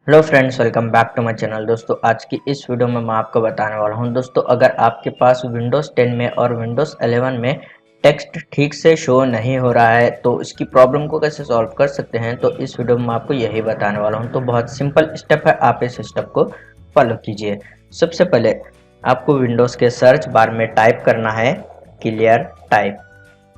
Hello friends, welcome back to my channel. दोस्तों, आज की इस वीडियो में मैं आपको बताने वाला हूं दोस्तों, अगर आपके पास विंडोज़ 10 में और विंडोज़ 11 में टेक्स्ट ठीक से शो नहीं हो रहा है तो इसकी प्रॉब्लम को कैसे सॉल्व कर सकते हैं, तो इस वीडियो में मैं आपको यही बताने वाला हूं। तो बहुत सिंपल स्टेप है, आप इस स्टेप को फॉलो कीजिए। सबसे पहले आपको विंडोज़ के सर्च बार में टाइप करना है क्लियर टाइप।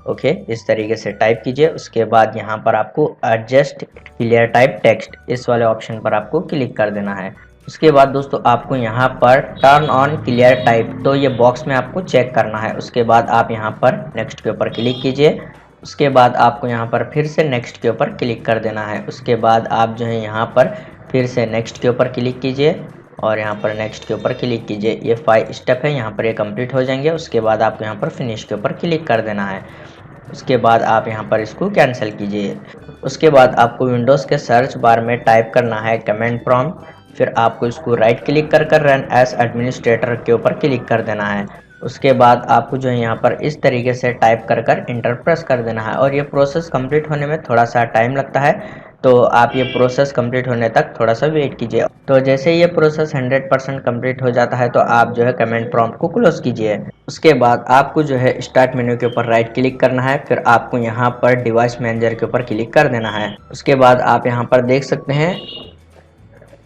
ओके, इस तरीके से टाइप कीजिए। उसके बाद यहाँ पर आपको एडजस्ट क्लियर टाइप टेक्स्ट, इस वाले ऑप्शन पर आपको क्लिक कर देना है। उसके बाद दोस्तों आपको यहाँ पर टर्न ऑन क्लियर टाइप, तो ये बॉक्स में आपको चेक करना है। उसके बाद आप यहाँ पर नेक्स्ट के ऊपर क्लिक कीजिए। उसके बाद आपको यहाँ पर फिर से नेक्स्ट के ऊपर क्लिक कर देना है। उसके बाद आप जो है यहाँ पर फिर से नेक्स्ट के ऊपर क्लिक कीजिए और यहाँ पर नेक्स्ट के ऊपर क्लिक कीजिए। ये 5 स्टेप है, यहाँ पर ये कंप्लीट हो जाएंगे। उसके बाद आपको यहाँ पर फिनिश के ऊपर क्लिक कर देना है। उसके बाद आप यहाँ पर इसको कैंसिल कीजिए। उसके बाद आपको विंडोज़ के सर्च बार में टाइप करना है कमांड प्रॉम्प्ट, फिर आपको इसको राइट क्लिक कर रन एज एडमिनिस्ट्रेटर के ऊपर क्लिक कर देना है। उसके बाद आपको जो है यहाँ पर इस तरीके से टाइप कर इंटर प्रेस कर देना है और ये प्रोसेस कंप्लीट होने में थोड़ा सा टाइम लगता है, तो आप ये प्रोसेस कंप्लीट होने तक थोड़ा सा वेट कीजिए। तो जैसे ये प्रोसेस 100% कंप्लीट हो जाता है तो आप जो है कमेंट प्रॉम्प्ट को क्लोज कीजिए। उसके बाद आपको जो है स्टार्ट मेन्यू के ऊपर राइट क्लिक करना है, फिर आपको यहाँ पर डिवाइस मैनेजर के ऊपर क्लिक कर देना है। उसके बाद आप यहाँ पर देख सकते हैं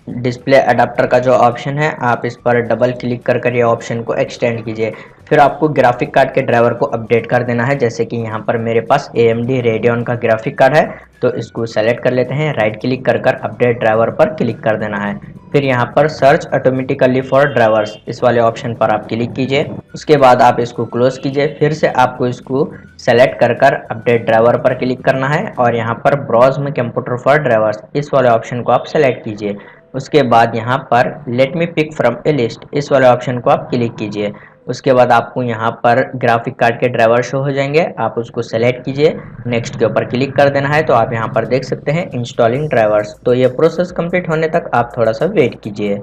डिस्प्ले अडाप्टर का जो ऑप्शन है, आप इस पर डबल क्लिक कर ये ऑप्शन को एक्सटेंड कीजिए। फिर आपको ग्राफिक कार्ड के ड्राइवर को अपडेट कर देना है। जैसे कि यहाँ पर मेरे पास AMD रेडियन का ग्राफिक कार्ड है, तो इसको सेलेक्ट कर लेते हैं। राइट क्लिक कर अपडेट ड्राइवर पर क्लिक कर देना है। फिर यहाँ पर सर्च ऑटोमेटिकली फॉर ड्राइवर्स, इस वाले ऑप्शन पर आप क्लिक कीजिए। उसके बाद आप इसको क्लोज कीजिए। फिर से आपको इसको सेलेक्ट कर अपडेट ड्राइवर पर क्लिक करना है और यहाँ पर ब्राउज में कंप्यूटर फॉर ड्राइवर्स, इस वाले ऑप्शन को आप सेलेक्ट कीजिए। उसके बाद यहाँ पर let me pick from a list, इस वाले ऑप्शन को आप क्लिक कीजिए। उसके बाद आपको यहाँ पर ग्राफिक कार्ड के ड्राइवर शो हो जाएंगे, आप उसको सेलेक्ट कीजिए। नेक्स्ट के ऊपर क्लिक कर देना है। तो आप यहाँ पर देख सकते हैं इंस्टॉलिंग ड्राइवर्स। तो ये प्रोसेस कंप्लीट होने तक आप थोड़ा सा वेट कीजिए।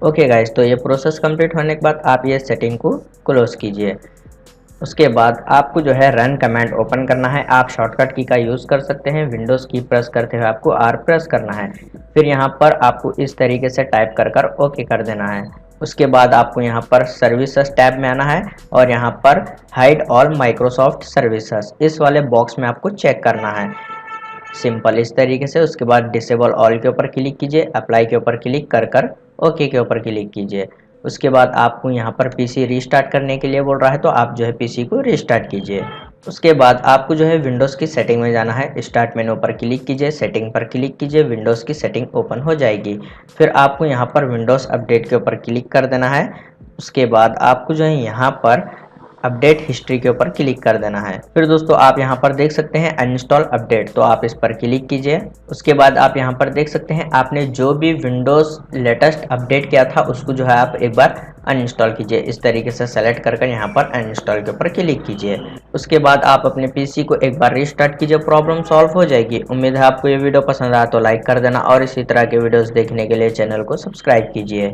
ओके गाइज, तो ये प्रोसेस कंप्लीट होने के बाद आप ये सेटिंग को क्लोज कीजिए। उसके बाद आपको जो है रन कमांड ओपन करना है। आप शॉर्टकट की का यूज़ कर सकते हैं, विंडोज़ की प्रेस करते हुए आपको R प्रेस करना है। फिर यहाँ पर आपको इस तरीके से टाइप कर ओके कर देना है। उसके बाद आपको यहाँ पर सर्विसेज टैब में आना है और यहाँ पर हाइड ऑल माइक्रोसॉफ्ट सर्विसेज, इस वाले बॉक्स में आपको चेक करना है, सिंपल इस तरीके से। उसके बाद डिसेबल ऑल के ऊपर क्लिक कीजिए, अप्लाई के ऊपर क्लिक कर ओके के ऊपर क्लिक कीजिए। उसके बाद आपको यहाँ पर पीसी रीस्टार्ट करने के लिए बोल रहा है, तो आप जो है पीसी को रीस्टार्ट कीजिए। उसके बाद आपको जो है विंडोज़ की सेटिंग में जाना है। स्टार्ट मेनू पर क्लिक कीजिए, सेटिंग पर क्लिक कीजिए, विंडोज़ की सेटिंग ओपन हो जाएगी। फिर आपको यहाँ पर विंडोज़ अपडेट के ऊपर क्लिक कर देना है। उसके बाद आपको जो है यहाँ पर अपडेट हिस्ट्री के ऊपर क्लिक कर देना है। फिर दोस्तों आप यहाँ पर देख सकते हैं अनइंस्टॉल अपडेट, तो आप इस पर क्लिक कीजिए। उसके बाद आप यहाँ पर देख सकते हैं आपने जो भी विंडोज़ लेटेस्ट अपडेट किया था उसको जो है आप एक बार अनइंस्टॉल कीजिए। इस तरीके से सेलेक्ट कर यहाँ पर अनइंस्टॉल के ऊपर क्लिक कीजिए। उसके बाद आप अपने पीसी को एक बार रीस्टार्ट कीजिए, प्रॉब्लम सॉल्व हो जाएगी। उम्मीद है आपको ये वीडियो पसंद आया तो लाइक कर देना और इसी तरह के वीडियोज़ देखने के लिए चैनल को सब्सक्राइब कीजिए।